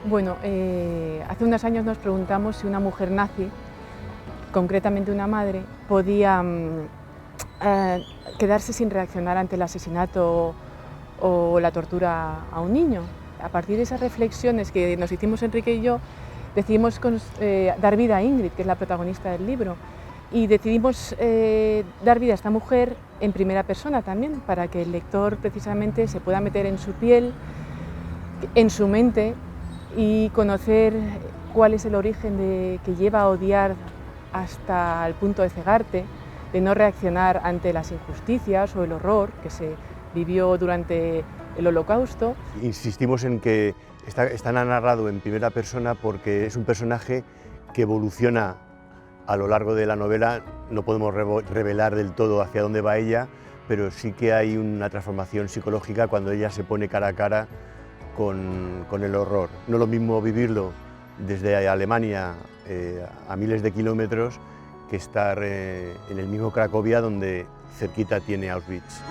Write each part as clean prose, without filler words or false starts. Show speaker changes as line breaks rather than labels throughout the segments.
Bueno, hace unos años nos preguntamos si una mujer nazi, concretamente una madre, podía quedarse sin reaccionar ante el asesinato o la tortura a un niño. A partir de esas reflexiones que nos hicimos Enrique y yo, decidimos dar vida a Ingrid, que es la protagonista del libro, y decidimos dar vida a esta mujer en primera persona también, para que el lector precisamente se pueda meter en su piel, en su mente, y conocer cuál es el origen que lleva a odiar hasta el punto de cegarte, de no reaccionar ante las injusticias o el horror que se vivió durante el Holocausto.
Insistimos en que está narrado en primera persona porque es un personaje que evoluciona a lo largo de la novela. No podemos revelar del todo hacia dónde va ella, pero sí que hay una transformación psicológica cuando ella se pone cara a cara con el horror. No es lo mismo vivirlo desde Alemania a miles de kilómetros que estar en el mismo Cracovia, donde cerquita tiene Auschwitz.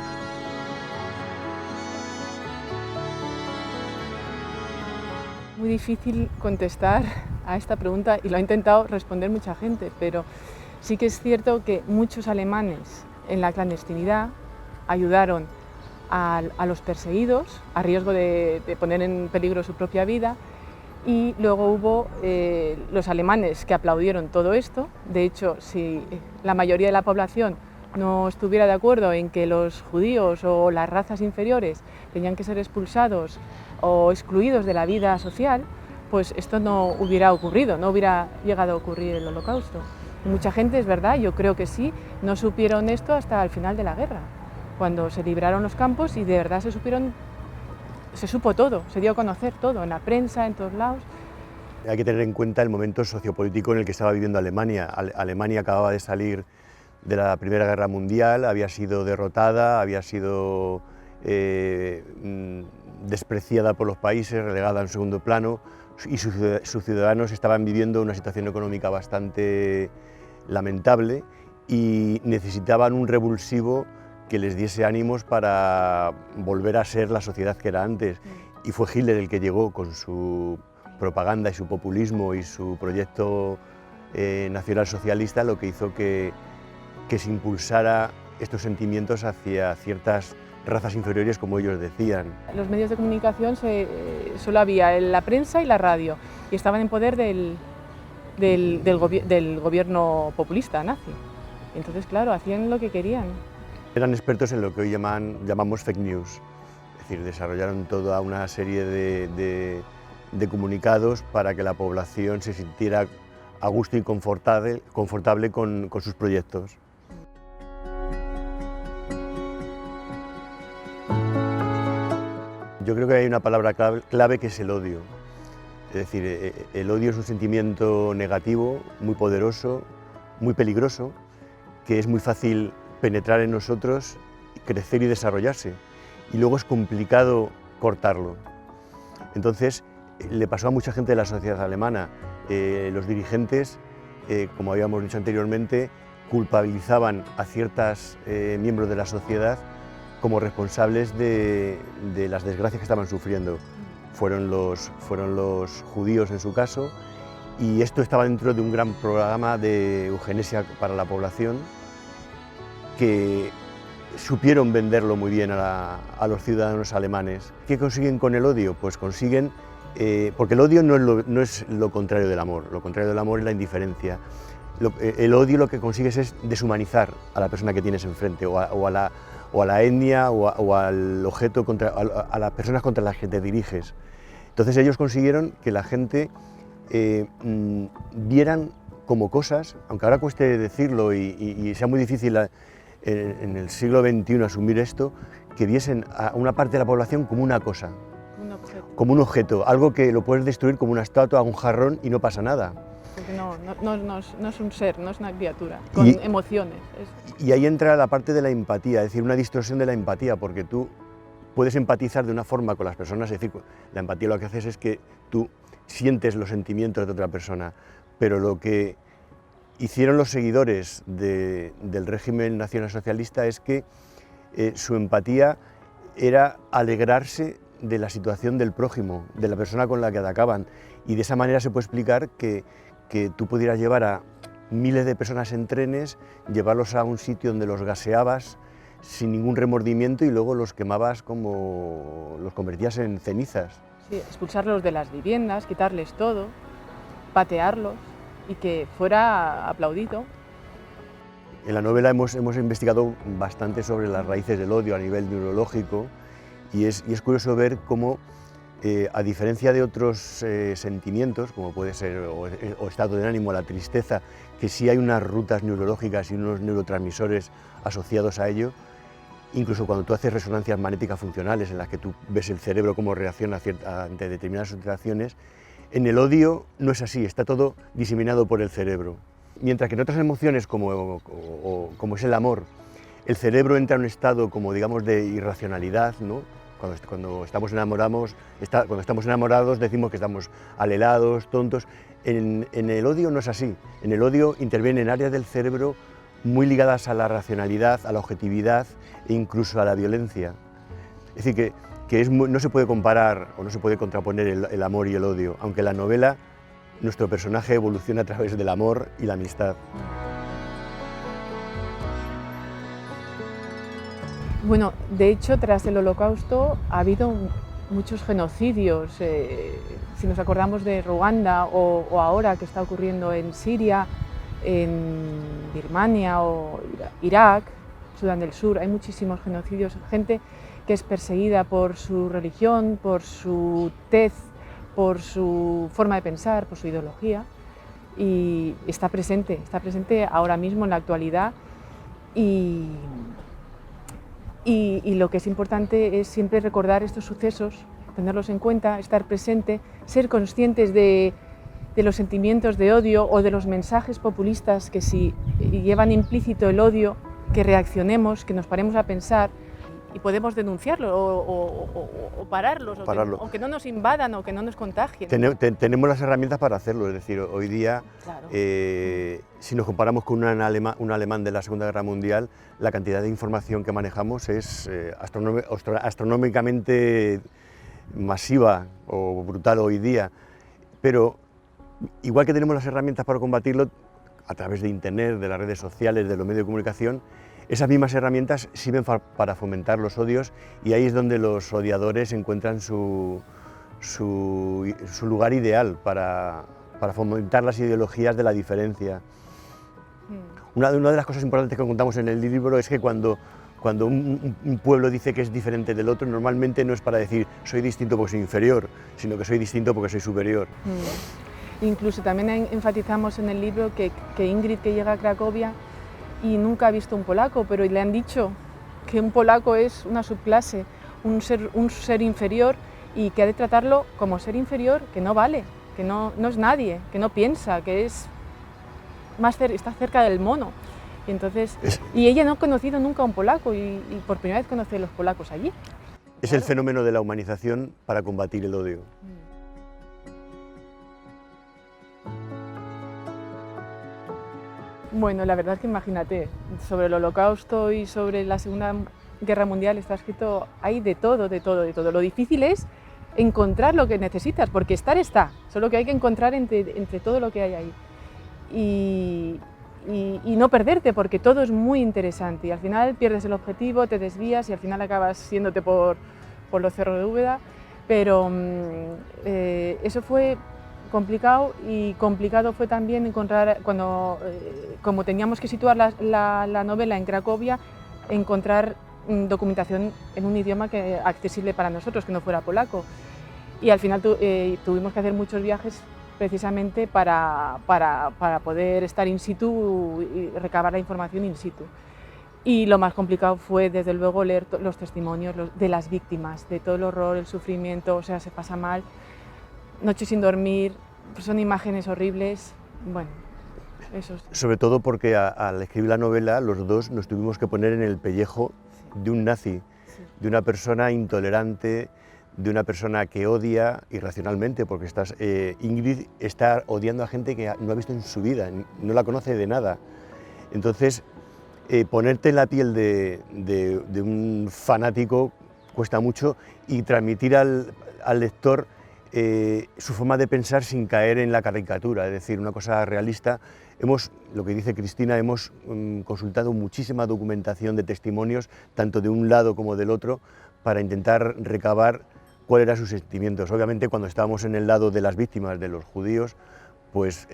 Muy difícil contestar a esta pregunta y lo ha intentado responder mucha gente, pero sí que es cierto que muchos alemanes en la clandestinidad ayudaron a los perseguidos a riesgo de poner en peligro su propia vida, y luego hubo los alemanes que aplaudieron todo esto. De hecho, si la mayoría de la población no estuviera de acuerdo en que los judíos o las razas inferiores tenían que ser expulsados o excluidos de la vida social, pues esto no hubiera ocurrido, no hubiera llegado a ocurrir el Holocausto. Y mucha gente, es verdad, yo creo que sí, no supieron esto hasta el final de la guerra, cuando se libraron los campos y de verdad se supo todo, se dio a conocer todo, en la prensa, en todos lados.
Hay que tener en cuenta el momento sociopolítico en el que estaba viviendo Alemania. Alemania acababa de salir de la Primera Guerra Mundial, había sido derrotada, había sido despreciada por los países, relegada en segundo plano, y sus ciudadanos estaban viviendo una situación económica bastante lamentable y necesitaban un revulsivo que les diese ánimos para volver a ser la sociedad que era antes. Y fue Hitler el que llegó con su propaganda y su populismo y su proyecto nacional socialista, lo que hizo que se impulsara estos sentimientos hacia ciertas razas inferiores, como ellos decían.
Los medios de comunicación solo había la prensa y la radio, y estaban en poder del gobierno populista nazi. Entonces, claro, hacían lo que querían.
Eran expertos en lo que hoy llamamos fake news, es decir, desarrollaron toda una serie de comunicados para que la población se sintiera a gusto y confortable con sus proyectos. Yo creo que hay una palabra clave que es el odio. Es decir, el odio es un sentimiento negativo, muy poderoso, muy peligroso, que es muy fácil penetrar en nosotros, crecer y desarrollarse. Y luego es complicado cortarlo. Entonces, le pasó a mucha gente de la sociedad alemana. Los dirigentes, como habíamos dicho anteriormente, culpabilizaban a ciertos miembros de la sociedad como responsables de las desgracias que estaban sufriendo. Fueron los judíos en su caso, y esto estaba dentro de un gran programa de eugenesia para la población, que supieron venderlo muy bien a los ciudadanos alemanes. ¿Qué consiguen con el odio? Pues consiguen, porque el odio no es lo contrario del amor, lo contrario del amor es la indiferencia. El odio lo que consigues es deshumanizar a la persona que tienes enfrente, o a la etnia o al objeto, a las personas contra las que te diriges. Entonces ellos consiguieron que la gente vieran como cosas, aunque ahora cueste decirlo y sea muy difícil en el siglo XXI asumir esto, que viesen a una parte de la población como una cosa, como un objeto, algo que lo puedes destruir como una estatua, un jarrón, y no pasa nada.
Porque no es un ser, no es una criatura, con emociones.
Y ahí entra la parte de la empatía, es decir, una distorsión de la empatía, porque tú puedes empatizar de una forma con las personas, es decir, la empatía lo que haces es que tú sientes los sentimientos de otra persona, pero lo que hicieron los seguidores del régimen nacionalsocialista es que su empatía era alegrarse de la situación del prójimo, de la persona con la que atacaban, y de esa manera se puede explicar que tú pudieras llevar a miles de personas en trenes, llevarlos a un sitio donde los gaseabas sin ningún remordimiento y luego los quemabas como los convertías en cenizas.
Sí, expulsarlos de las viviendas, quitarles todo, patearlos y que fuera aplaudido.
En la novela hemos investigado bastante sobre las raíces del odio a nivel neurológico y es curioso ver cómo, a diferencia de otros sentimientos, como puede ser o estado de ánimo, la tristeza, que sí hay unas rutas neurológicas y unos neurotransmisores asociados a ello, incluso cuando tú haces resonancias magnéticas funcionales en las que tú ves el cerebro cómo reacciona ante determinadas situaciones, en el odio no es así, está todo diseminado por el cerebro. Mientras que en otras emociones, como es el amor, el cerebro entra en un estado como digamos de irracionalidad, ¿no? Cuando estamos enamorados decimos que estamos alelados, tontos. En el odio no es así. En el odio intervienen áreas del cerebro muy ligadas a la racionalidad, a la objetividad e incluso a la violencia. Es decir, que no se puede comparar o no se puede contraponer el amor y el odio, aunque en la novela nuestro personaje evoluciona a través del amor y la amistad.
Bueno, de hecho, tras el Holocausto ha habido muchos genocidios. Si nos acordamos de Ruanda o ahora que está ocurriendo en Siria, en Birmania o Irak, Sudán del Sur, hay muchísimos genocidios, gente que es perseguida por su religión, por su tez, por su forma de pensar, por su ideología, y está presente ahora mismo en la actualidad, y lo que es importante es siempre recordar estos sucesos, tenerlos en cuenta, estar presente, ser conscientes de los sentimientos de odio o de los mensajes populistas que si llevan implícito el odio, que reaccionemos, que nos paremos a pensar y podemos denunciarlo o pararlos, o que no nos invadan o que no nos contagien.
Tenemos las herramientas para hacerlo, es decir, hoy día, claro, si nos comparamos con un alemán de la Segunda Guerra Mundial, la cantidad de información que manejamos es astronómicamente masiva o brutal hoy día, pero igual que tenemos las herramientas para combatirlo a través de Internet, de las redes sociales, de los medios de comunicación, esas mismas herramientas sirven para fomentar los odios y ahí es donde los odiadores encuentran su lugar ideal para fomentar las ideologías de la diferencia. Una de las cosas importantes que contamos en el libro es que cuando un pueblo dice que es diferente del otro, normalmente no es para decir soy distinto porque soy inferior, sino que soy distinto porque soy superior.
Incluso también enfatizamos en el libro que Ingrid, que llega a Cracovia y nunca ha visto un polaco, pero le han dicho que un polaco es una subclase, un ser inferior, y que ha de tratarlo como ser inferior, que no vale, que no es nadie, que no piensa, que es está cerca del mono. Y entonces, y ella no ha conocido nunca a un polaco y por primera vez conoce a los polacos allí.
Es el fenómeno de la humanización para combatir el odio.
Bueno, la verdad es que imagínate, sobre el Holocausto y sobre la Segunda Guerra Mundial está escrito, hay de todo, de todo, de todo. Lo difícil es encontrar lo que necesitas, porque está, solo que hay que encontrar entre todo lo que hay ahí. Y no perderte, porque todo es muy interesante y al final pierdes el objetivo, te desvías y al final acabas yéndote por los cerros de Úbeda, pero eso fue complicado, y complicado fue también encontrar, como teníamos que situar la novela en Cracovia, encontrar documentación en un idioma accesible para nosotros, que no fuera polaco. Y al final tuvimos que hacer muchos viajes precisamente para poder estar in situ y recabar la información in situ. Y lo más complicado fue, desde luego, leer los testimonios de las víctimas, de todo el horror, el sufrimiento, o sea, se pasa mal, noches sin dormir, son imágenes horribles, bueno, eso es.
Sobre todo porque al escribir la novela, los dos nos tuvimos que poner en el pellejo de un nazi, de una persona intolerante, de una persona que odia irracionalmente, porque Ingrid está odiando a gente que no ha visto en su vida, no la conoce de nada. Entonces, ponerte en la piel de un fanático cuesta mucho, y transmitir al lector su forma de pensar sin caer en la caricatura, es decir, una cosa realista. Lo que dice Cristina, hemos consultado muchísima documentación de testimonios, tanto de un lado como del otro, para intentar recabar cuáles eran sus sentimientos. Obviamente, cuando estábamos en el lado de las víctimas, de los judíos, pues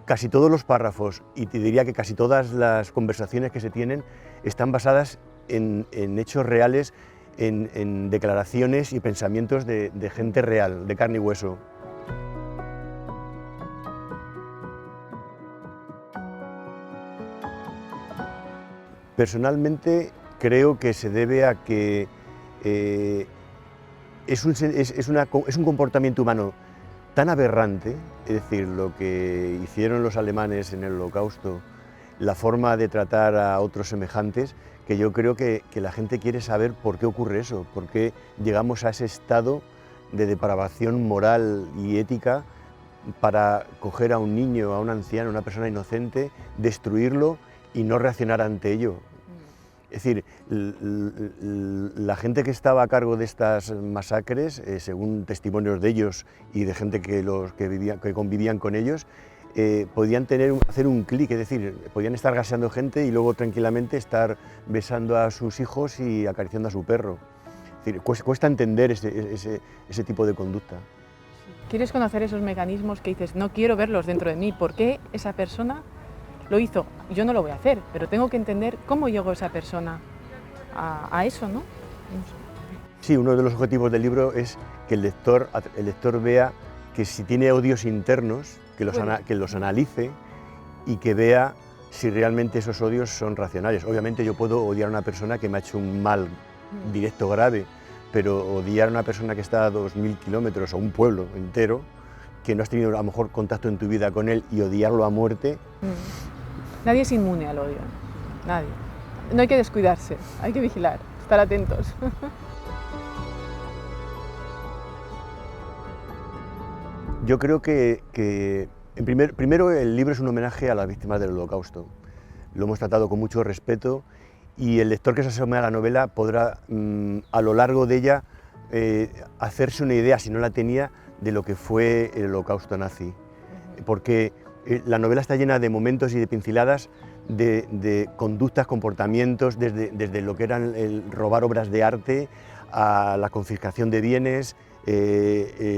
casi todos los párrafos, y te diría que casi todas las conversaciones que se tienen, están basadas en hechos reales, en declaraciones y pensamientos de gente real, de carne y hueso. Personalmente creo que se debe a que es un comportamiento humano tan aberrante, es decir, lo que hicieron los alemanes en el Holocausto, la forma de tratar a otros semejantes, que yo creo que la gente quiere saber por qué ocurre eso, por qué llegamos a ese estado de depravación moral y ética para coger a un niño, a un anciano, a una persona inocente, destruirlo y no reaccionar ante ello. Es decir, la gente que estaba a cargo de estas masacres, según testimonios de ellos y de gente que convivían con ellos, podían hacer un clic, es decir, podían estar gaseando gente y luego tranquilamente estar besando a sus hijos y acariciando a su perro. Es decir, cuesta entender ese tipo de conducta.
¿Quieres conocer esos mecanismos que dices, no quiero verlos dentro de mí? ¿Por qué esa persona lo hizo? Yo no lo voy a hacer, pero tengo que entender cómo llegó esa persona a eso, ¿no?
Sí, uno de los objetivos del libro es que el lector vea que si tiene odios internos, que los analice y que vea si realmente esos odios son racionales. Obviamente yo puedo odiar a una persona que me ha hecho un mal directo grave, pero odiar a una persona que está a 2000 kilómetros o un pueblo entero, que no has tenido a lo mejor contacto en tu vida con él, y odiarlo a muerte.
Nadie es inmune al odio, nadie. No hay que descuidarse, hay que vigilar, estar atentos.
Yo creo que primero el libro es un homenaje a las víctimas del Holocausto. Lo hemos tratado con mucho respeto, y el lector que se asome a la novela podrá, a lo largo de ella, hacerse una idea, si no la tenía, de lo que fue el Holocausto nazi. Porque la novela está llena de momentos y de pinceladas de conductas, comportamientos, desde lo que eran el robar obras de arte a la confiscación de bienes, el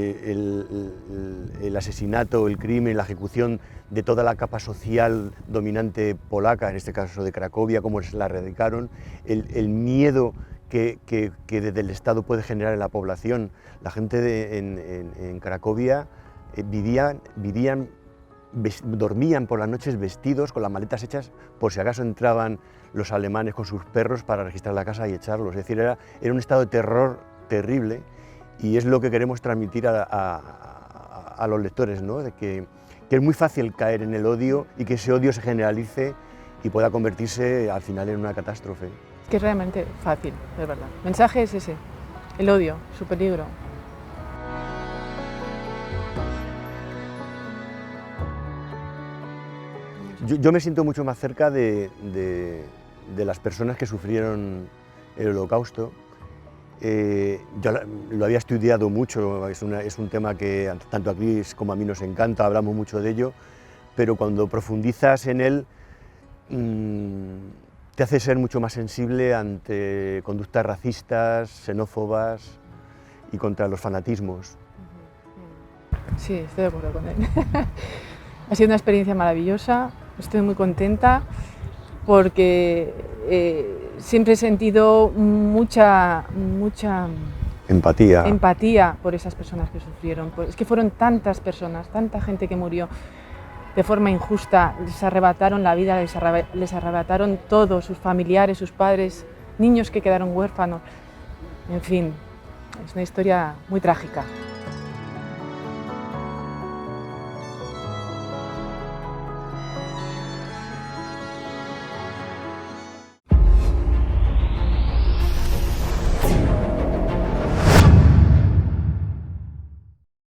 asesinato, el crimen, la ejecución de toda la capa social dominante polaca, en este caso de Cracovia, cómo la erradicaron, el miedo que desde el Estado puede generar en la población. La gente en Cracovia dormían por las noches vestidos, con las maletas hechas, por si acaso entraban los alemanes con sus perros para registrar la casa y echarlos. Es decir, era un estado de terror terrible, y es lo que queremos transmitir a los lectores, ¿no? De que es muy fácil caer en el odio y que ese odio se generalice y pueda convertirse al final en una catástrofe.
Es que es realmente fácil, de verdad. El mensaje es ese, el odio, su peligro.
Yo me siento mucho más cerca de las personas que sufrieron el Holocausto. Yo lo había estudiado mucho, es un tema que tanto a Cris como a mí nos encanta, hablamos mucho de ello, pero cuando profundizas en él, te hace ser mucho más sensible ante conductas racistas, xenófobas y contra los fanatismos.
Sí, estoy de acuerdo con él. Ha sido una experiencia maravillosa, estoy muy contenta porque siempre he sentido mucha empatía por esas personas que sufrieron. Es que fueron tantas personas, tanta gente que murió de forma injusta, les arrebataron la vida, les arrebataron todo, sus familiares, sus padres, niños que quedaron huérfanos. En fin, es una historia muy trágica.